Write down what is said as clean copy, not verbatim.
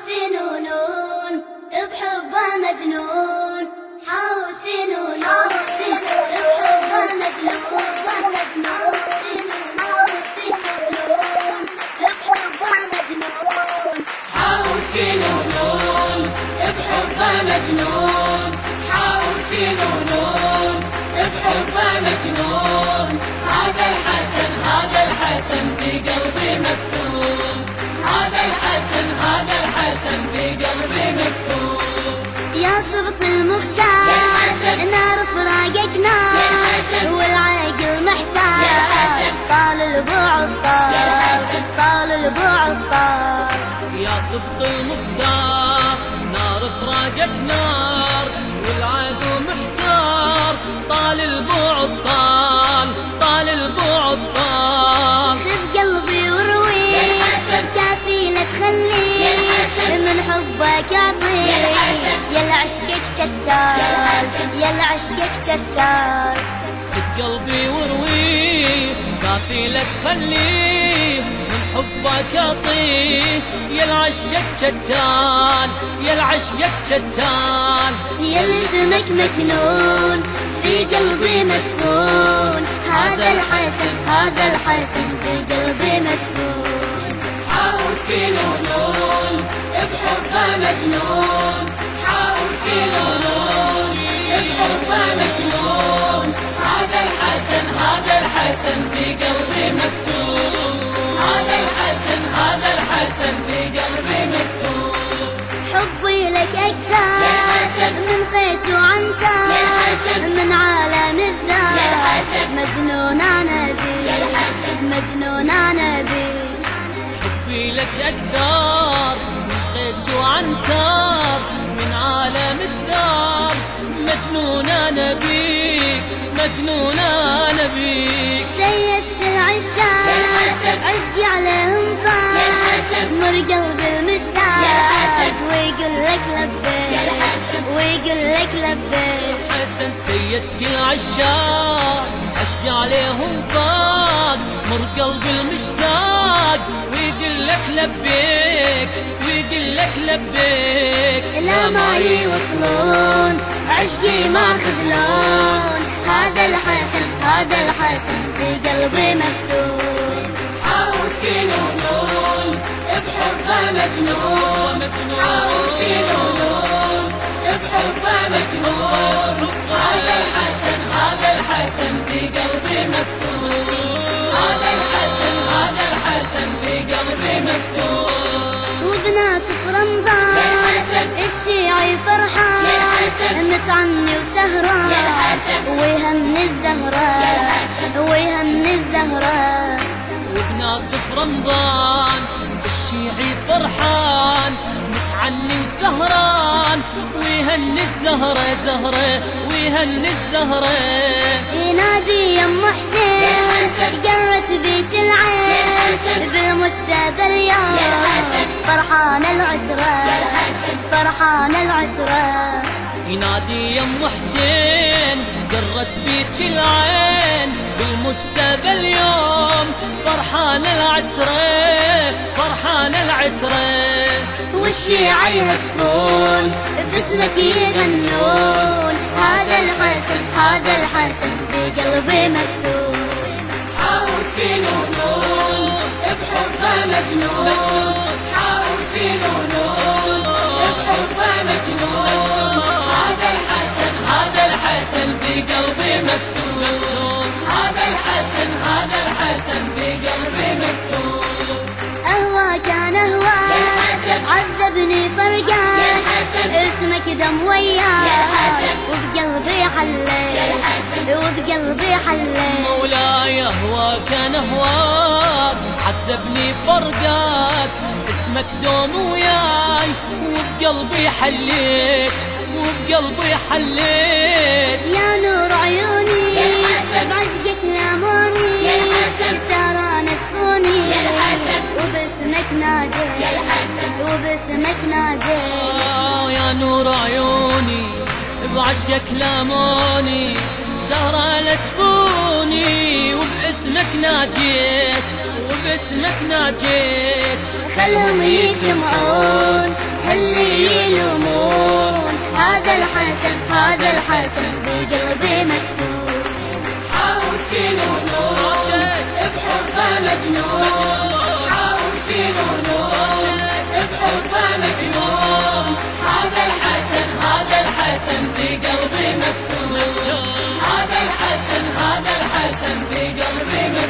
سنون بحبه مجنون، حاوسنون بحبه مجنون، حاوسنون بحبه مجنون، حاوسنون بحبه مجنون. هذا الحسن بقلبي مفتون، هذا الحسن بقلبي مفتون. يا سبط المختار نار فراقك نار، والعاقل محتار طال البعد طال البعد طال. يا سبط المختار نار فراقك نار، والعدو محتار طال البعد طال البعد طال. خذ قلبي ورويه كافيلة تخليه من حبك اعطيه، يا لعشقك شتار يا لعشقك شتار. خذ قلبي ورويه كافيلة تخليه من حبك اعطيه، يا لعشقك شتان يا لعشقك شتان. يا اللي اسمك مكنون في قلبي مدفون، هذا الحسن في قلبي مدفون. حاوسنون بحبه مجنون، حاوسنون بحبه مجنون. هذا الحسن في قلبي مفتون، هذا الحسن في قلبي مفتون. حبي لك أكثر من قيس وعنتر، من عالم الذات مجنون أنا بيك، مجنون أنا بيك. حبي لك أكثر من قيس وعنتر، من عالم الدار مجنون أنا بيك، مجنون أنا بيك. سيدت العشاق عشقي عليهم فات، مر قلبي المشتاق ويقول لك لبيك، ويقول لك لبيك. حسن سيدتي العشاق عشقي عليهم فات، مر قلبي المشتاق ويقول لك لبيك، ويقول لك لبيك. لا ما يوصلون عشقي ماخذ لون، هذا الحسن في قلبي مفتون. حاوسنون بحبه مجنون، حاوسنون بحبه مجنون. هذا الحسن في قلبي مفتون، هذا الحسن في قلبي مفتون. وبناصف رمضان الشيعي فرحان، متعني وسهران ويهني الزهراء، ويهني الزهراء. وبناصف رمضان الشيعي فرحان، متعني وسهران ويهني الزهرة زهرة، ويهني الزهرة. ينادي يم حسين قرت بيك العين، بالمجتبى اليوم فرحان العترة، فرحان العترة. ينادي يم حسين قرت بيك العين، بالمجتبى اليوم فرحان العترة، فرحان العترة. والشيعة يهتفون باسمك يغنون، هذا الحسن في قلبي مفتون. حاوسنون بحبه مجنون، حاوسنون بحبه مجنون. هذا الحسن في قلبي مفتون، هذا الحسن في قلبي مفتون. أهواك أنا أهواك عذبني فرقاك، اسمك دم وياك وبقلبي حليت، وبقلبي حليت. مولاي أهواك أنا أهواك عذبني فرقاك، اسمك دوم وياي وبقلبي حليت، وبقلبي حليت. يا نور عيوني بعشقك لاموني، سهرانة تفوني وباسمك ناجيت، وباسمك ناجيت. يا نور عيوني بعشقك لاموني، سهرانة تفوني وباسمك ناجيت، وباسمك ناجيت. خلهم يسمعون اللي يلومون هذا الحسن هذا الحسن في قلبي مكتوب. حوسين ونور بحبه مجنون، حوسين ونور بحبه مجنون. هذا الحسن هذا الحسن في قلبي مكتوب، هذا الحسن هذا الحسن في قلبي مكتوب.